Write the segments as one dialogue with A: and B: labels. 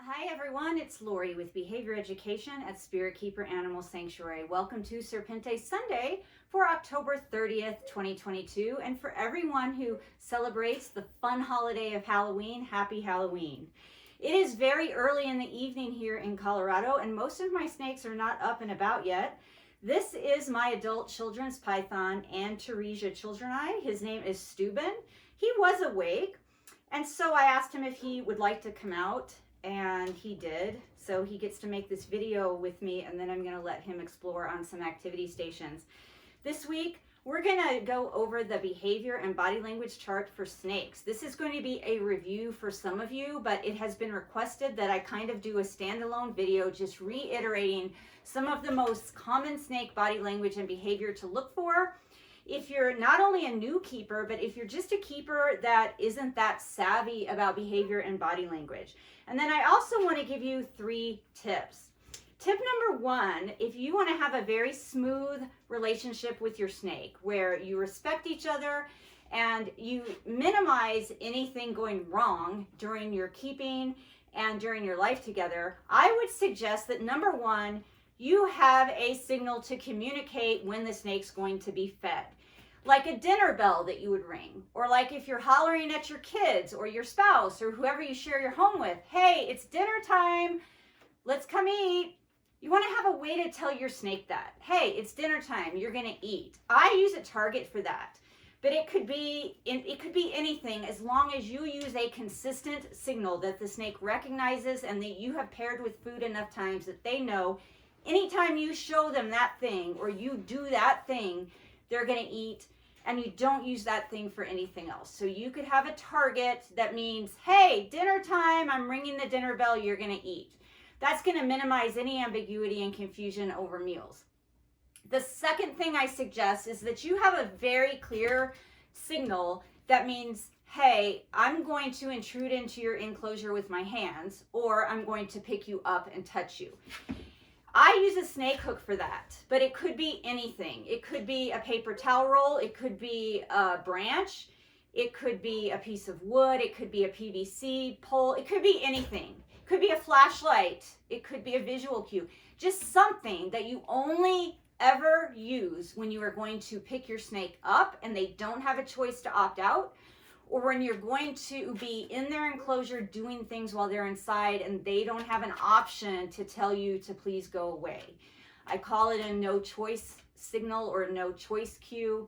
A: Hi everyone, it's Lori with Behavior Education at Spirit Keeper Animal Sanctuary. Welcome to Serpentes Sunday for October 30th, 2022. And for everyone who celebrates the fun holiday of Halloween, happy Halloween. It is very early in the evening here in Colorado and most of my snakes are not up and about yet. This is my adult children's python, Antaresia childreni. His name is Steuben. He was awake, and so I asked him if he would like to come out, and he did. So he gets to make this video with me, and then I'm going to let him explore on some activity stations. This week, we're going to go over the behavior and body language chart for snakes. This is going to be a review for some of you, but it has been requested that I kind of do a standalone video just reiterating some of the most common snake body language and behavior to look for if you're not only a new keeper, but if you're just a keeper that isn't that savvy about behavior and body language. And then I also want to give you 3 tips. Tip number 1, if you want to have a very smooth relationship with your snake, where you respect each other and you minimize anything going wrong during your keeping and during your life together, I would suggest that number 1, you have a signal to communicate when the snake's going to be fed. Like a dinner bell that you would ring, or like if you're hollering at your kids or your spouse or whoever you share your home with, hey, it's dinner time, let's come eat. You want to have a way to tell your snake that, hey, it's dinner time, you're going to eat. I use a target for that, but it could be anything as long as you use a consistent signal that the snake recognizes and that you have paired with food enough times that they know anytime you show them that thing or you do that thing, they're going to eat, and you don't use that thing for anything else. So you could have a target that means, hey, dinner time, I'm ringing the dinner bell, you're going to eat. That's going to minimize any ambiguity and confusion over meals. The second thing I suggest is that you have a very clear signal that means, hey, I'm going to intrude into your enclosure with my hands, or I'm going to pick you up and touch you. I use a snake hook for that, but it could be anything. It could be a paper towel roll. It could be a branch. It could be a piece of wood. It could be a PVC pole. It could be anything. It could be a flashlight. It could be a visual cue. Just something that you only ever use when you are going to pick your snake up and they don't have a choice to opt out, or when you're going to be in their enclosure doing things while they're inside and they don't have an option to tell you to please go away. I call it a no choice signal or no choice cue.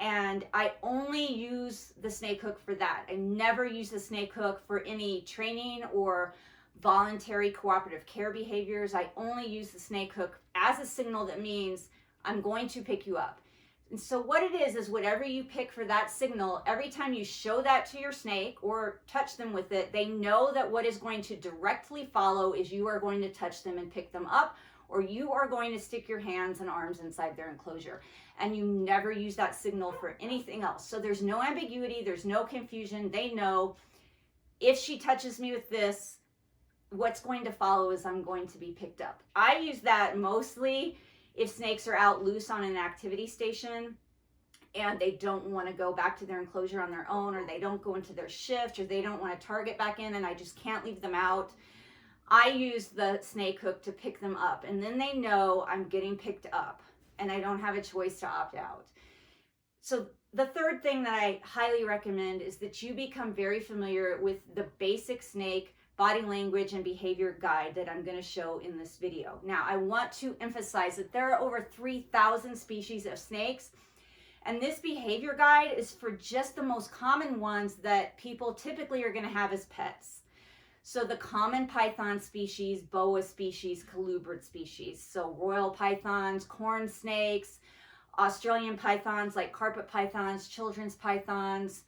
A: And I only use the snake hook for that. I never use the snake hook for any training or voluntary cooperative care behaviors. I only use the snake hook as a signal that means I'm going to pick you up. And so what it is whatever you pick for that signal, every time you show that to your snake or touch them with it, they know that what is going to directly follow is you are going to touch them and pick them up, or you are going to stick your hands and arms inside their enclosure. And you never use that signal for anything else. So there's no ambiguity, there's no confusion. They know if she touches me with this, what's going to follow is I'm going to be picked up. I use that mostly if snakes are out loose on an activity station and they don't want to go back to their enclosure on their own, or they don't go into their shift, or they don't want to target back in and I just can't leave them out. I use the snake hook to pick them up, and then they know I'm getting picked up and I don't have a choice to opt out. So the third thing that I highly recommend is that you become very familiar with the basic snake body language and behavior guide that I'm going to show in this video. Now, I want to emphasize that there are over 3,000 species of snakes, and this behavior guide is for just the most common ones that people typically are going to have as pets. So the common python species, boa species, colubrid species, so royal pythons, corn snakes, Australian pythons like carpet pythons, children's pythons,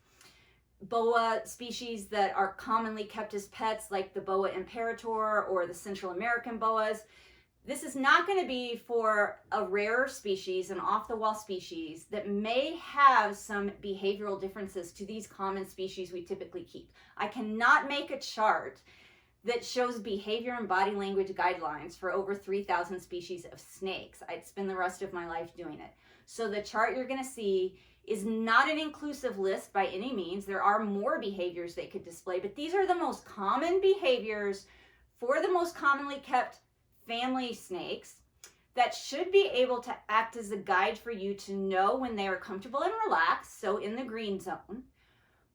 A: boa species that are commonly kept as pets like the boa imperator or the Central American boas. This is not going to be for a rarer species, an off-the-wall species that may have some behavioral differences to these common species we typically keep. I cannot make a chart that shows behavior and body language guidelines for over 3,000 species of snakes. I'd spend the rest of my life doing it. So the chart you're going to see is not an inclusive list by any means. There are more behaviors they could display, but these are the most common behaviors for the most commonly kept family snakes that should be able to act as a guide for you to know when they are comfortable and relaxed, so in the green zone,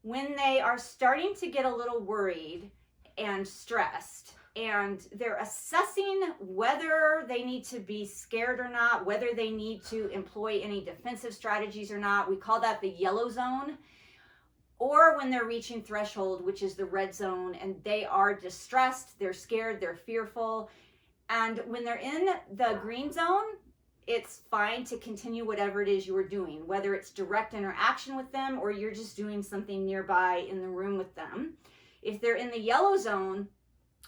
A: when they are starting to get a little worried and stressed, and they're assessing whether they need to be scared or not, whether they need to employ any defensive strategies or not. We call that the yellow zone. Or when they're reaching threshold, which is the red zone, and they are distressed, they're scared, they're fearful. And when they're in the green zone, it's fine to continue whatever it is you're doing, whether it's direct interaction with them or you're just doing something nearby in the room with them. If they're in the yellow zone,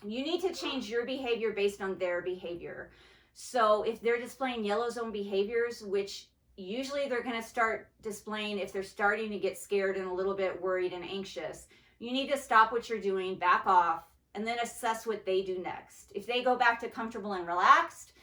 A: you need to change your behavior based on their behavior. So if they're displaying yellow zone behaviors, which usually they're going to start displaying if they're starting to get scared and a little bit worried and anxious, you need to stop what you're doing, back off, and then assess what they do next. If they go back to comfortable and relaxed,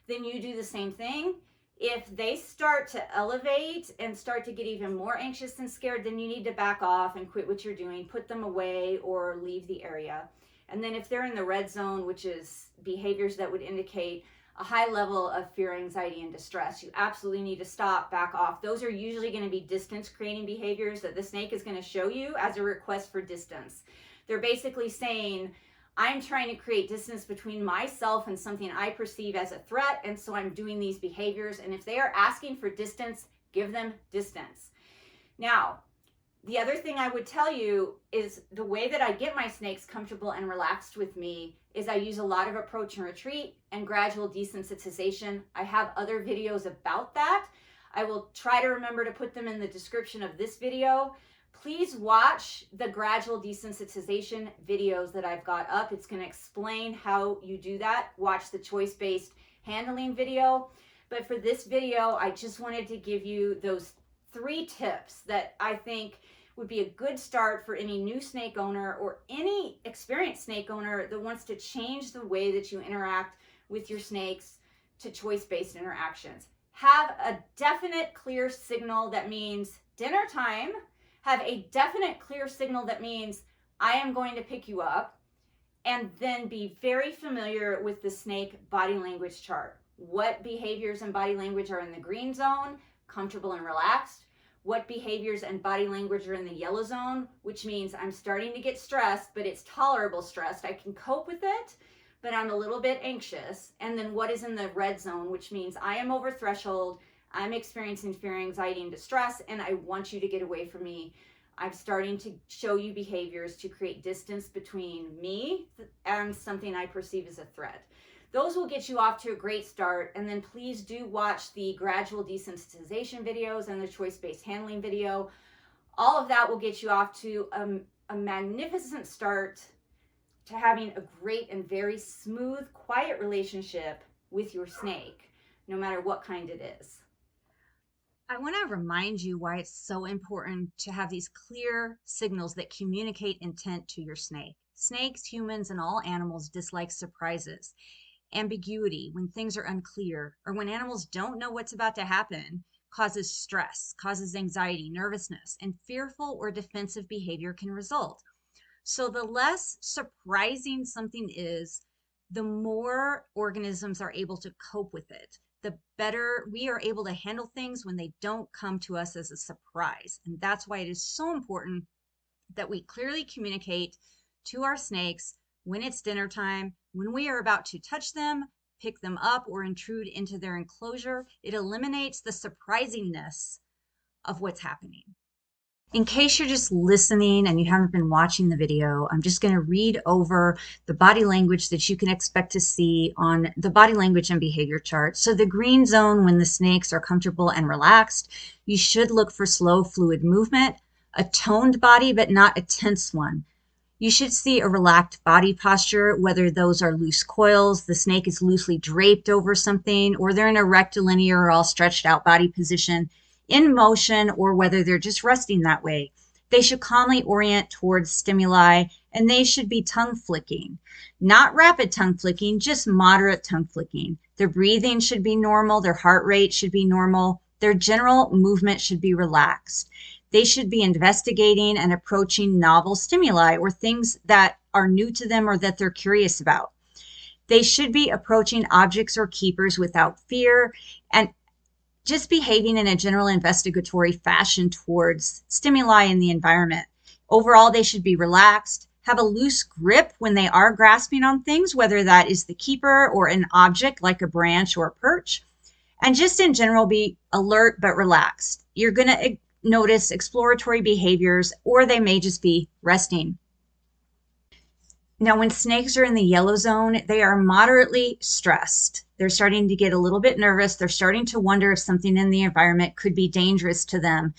A: then you do the same thing. If they start to elevate and start to get even more anxious and scared, then you need to back off and quit what you're doing, put them away or leave the area. And then if they're in the red zone, which is behaviors that would indicate a high level of fear, anxiety, and distress, you absolutely need to stop, back off. Those are usually going to be distance creating behaviors that the snake is going to show you as a request for distance. They're basically saying, I'm trying to create distance between myself and something I perceive as a threat, and so I'm doing these behaviors. And if they are asking for distance, give them distance. Now, the other thing I would tell you is the way that I get my snakes comfortable and relaxed with me is I use a lot of approach and retreat and gradual desensitization. I have other videos about that. I will try to remember to put them in the description of this video. Please watch the gradual desensitization videos that I've got up. It's going to explain how you do that. Watch the choice-based handling video. But for this video, I just wanted to give you those 3 tips that I think would be a good start for any new snake owner or any experienced snake owner that wants to change the way that you interact with your snakes to choice-based interactions. Have a definite, clear signal that means dinner time. Have a definite, clear signal that means I am going to pick you up, and then be very familiar with the snake body language chart. What behaviors and body language are in the green zone, comfortable and relaxed? What behaviors and body language are in the yellow zone, which means I'm starting to get stressed, but it's tolerable stressed. I can cope with it, but I'm a little bit anxious. And then what is in the red zone, which means I am over threshold, I'm experiencing fear, anxiety, and distress, and I want you to get away from me. I'm starting to show you behaviors to create distance between me and something I perceive as a threat. Those will get you off to a great start. And then please do watch the gradual desensitization videos and the choice-based handling video. All of that will get you off to a magnificent start to having a great and very smooth, quiet relationship with your snake, no matter what kind it is. I want to remind you why it's so important to have these clear signals that communicate intent to your snake. Snakes, humans, and all animals dislike surprises. Ambiguity, when things are unclear, or when animals don't know what's about to happen, causes stress, causes anxiety, nervousness, and fearful or defensive behavior can result. So the less surprising something is, the more organisms are able to cope with it. The better we are able to handle things when they don't come to us as a surprise. And that's why it is so important that we clearly communicate to our snakes when it's dinner time, when we are about to touch them, pick them up, or intrude into their enclosure. It eliminates the surprisingness of what's happening. In case you're just listening and you haven't been watching the video, I'm just going to read over the body language that you can expect to see on the body language and behavior chart. So the green zone, when the snakes are comfortable and relaxed, you should look for slow, fluid movement, a toned body, but not a tense one. You should see a relaxed body posture, whether those are loose coils, the snake is loosely draped over something, or they're in a rectilinear or all stretched out body position in motion, or whether they're just resting that way. They should calmly orient towards stimuli, and they should be tongue flicking. Not rapid tongue flicking, just moderate tongue flicking. Their breathing should be normal, their heart rate should be normal, their general movement should be relaxed. They should be investigating and approaching novel stimuli or things that are new to them or that they're curious about. They should be approaching objects or keepers without fear and just behaving in a general investigatory fashion towards stimuli in the environment. Overall, they should be relaxed, have a loose grip when they are grasping on things, whether that is the keeper or an object like a branch or a perch, and just in general be alert but relaxed. You're going to notice exploratory behaviors, or they may just be resting. Now, when snakes are in the yellow zone, they are moderately stressed. They're starting to get a little bit nervous. They're starting to wonder if something in the environment could be dangerous to them.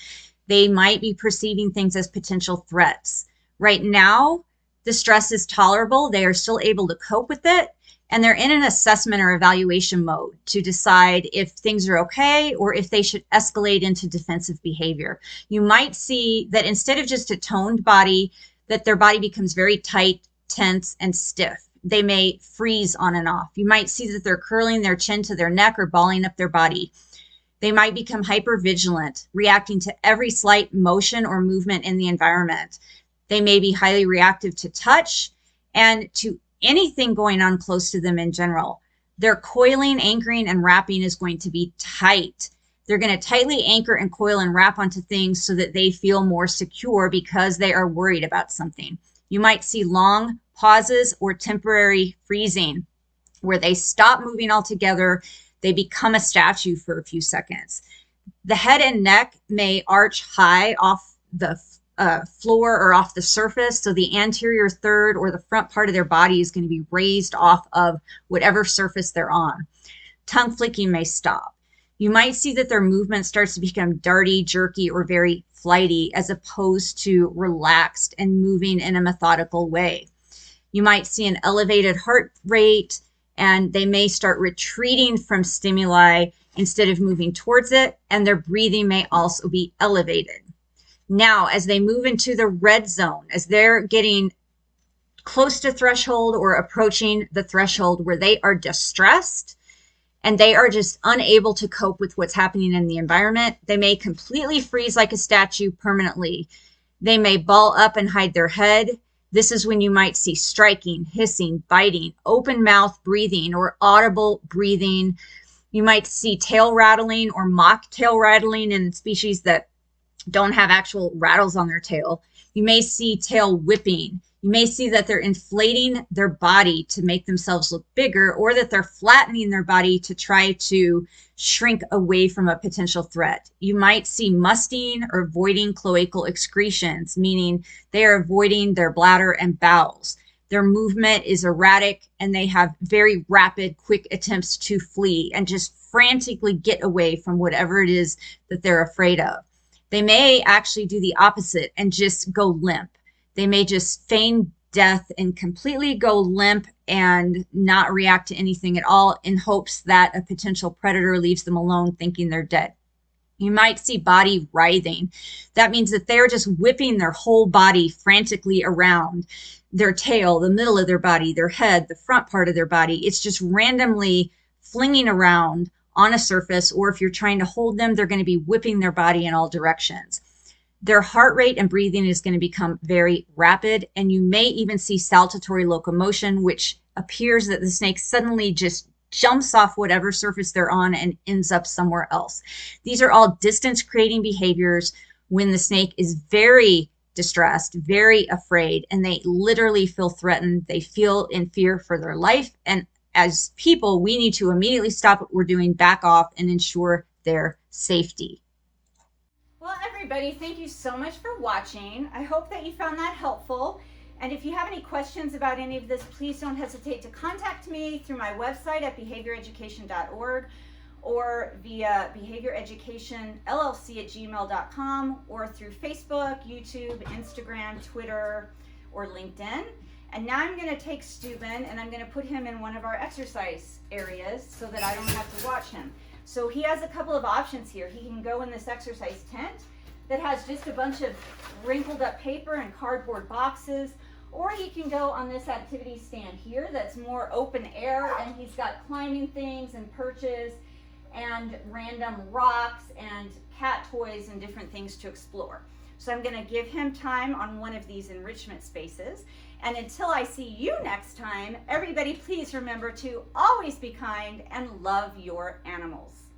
A: They might be perceiving things as potential threats. Right now, the stress is tolerable. They are still able to cope with it, and they're in an assessment or evaluation mode to decide if things are okay or if they should escalate into defensive behavior. You might see that instead of just a toned body, that their body becomes very tight, tense, and stiff. They may freeze on and off. You might see that they're curling their chin to their neck or balling up their body. They might become hypervigilant, reacting to every slight motion or movement in the environment. They may be highly reactive to touch and to anything going on close to them in general. Their coiling, anchoring, and wrapping is going to be tight. They're going to tightly anchor and coil and wrap onto things so that they feel more secure because they are worried about something. You might see long pauses or temporary freezing where they stop moving altogether. They become a statue for a few seconds. The head and neck may arch high off the floor or off the surface. So the anterior third or the front part of their body is going to be raised off of whatever surface they're on. Tongue flicking may stop. You might see that their movement starts to become darty, jerky, or very flighty as opposed to relaxed and moving in a methodical way. You might see an elevated heart rate, and they may start retreating from stimuli instead of moving towards it, and their breathing may also be elevated. Now, as they move into the red zone, as they're getting close to threshold or approaching the threshold where they are distressed and they are just unable to cope with what's happening in the environment, they may completely freeze like a statue permanently. They may ball up and hide their head. This is when you might see striking, hissing, biting, open mouth breathing, or audible breathing. You might see tail rattling or mock tail rattling in species that don't have actual rattles on their tail. You may see tail whipping. You may see that they're inflating their body to make themselves look bigger, or that they're flattening their body to try to shrink away from a potential threat. You might see musting or voiding cloacal excretions, meaning they are avoiding their bladder and bowels. Their movement is erratic, and they have very rapid, quick attempts to flee and just frantically get away from whatever it is that they're afraid of. They may actually do the opposite and just go limp. They may just feign death and completely go limp and not react to anything at all in hopes that a potential predator leaves them alone thinking they're dead. You might see body writhing. That means that they're just whipping their whole body frantically around. Their tail, the middle of their body, their head, the front part of their body. It's just randomly flinging around on a surface, or if you're trying to hold them, they're going to be whipping their body in all directions. Their heart rate and breathing is going to become very rapid, and you may even see saltatory locomotion, which appears that the snake suddenly just jumps off whatever surface they're on and ends up somewhere else. These are all distance creating behaviors when the snake is very distressed, very afraid, and they literally feel threatened. They feel in fear for their life, and as people, we need to immediately stop what we're doing, back off, and ensure their safety. Well, everybody, thank you so much for watching. I hope that you found that helpful. And if you have any questions about any of this, please don't hesitate to contact me through my website at behavioreducation.org or via behavioreducationllc@gmail.com or through Facebook, YouTube, Instagram, Twitter, or LinkedIn. And now I'm going to take Steuben and I'm going to put him in one of our exercise areas so that I don't have to watch him. So he has a couple of options here. He can go in this exercise tent that has just a bunch of wrinkled up paper and cardboard boxes, or he can go on this activity stand here that's more open air, and he's got climbing things and perches and random rocks and cat toys and different things to explore. So I'm going to give him time on one of these enrichment spaces. And until I see you next time, everybody please remember to always be kind and love your animals.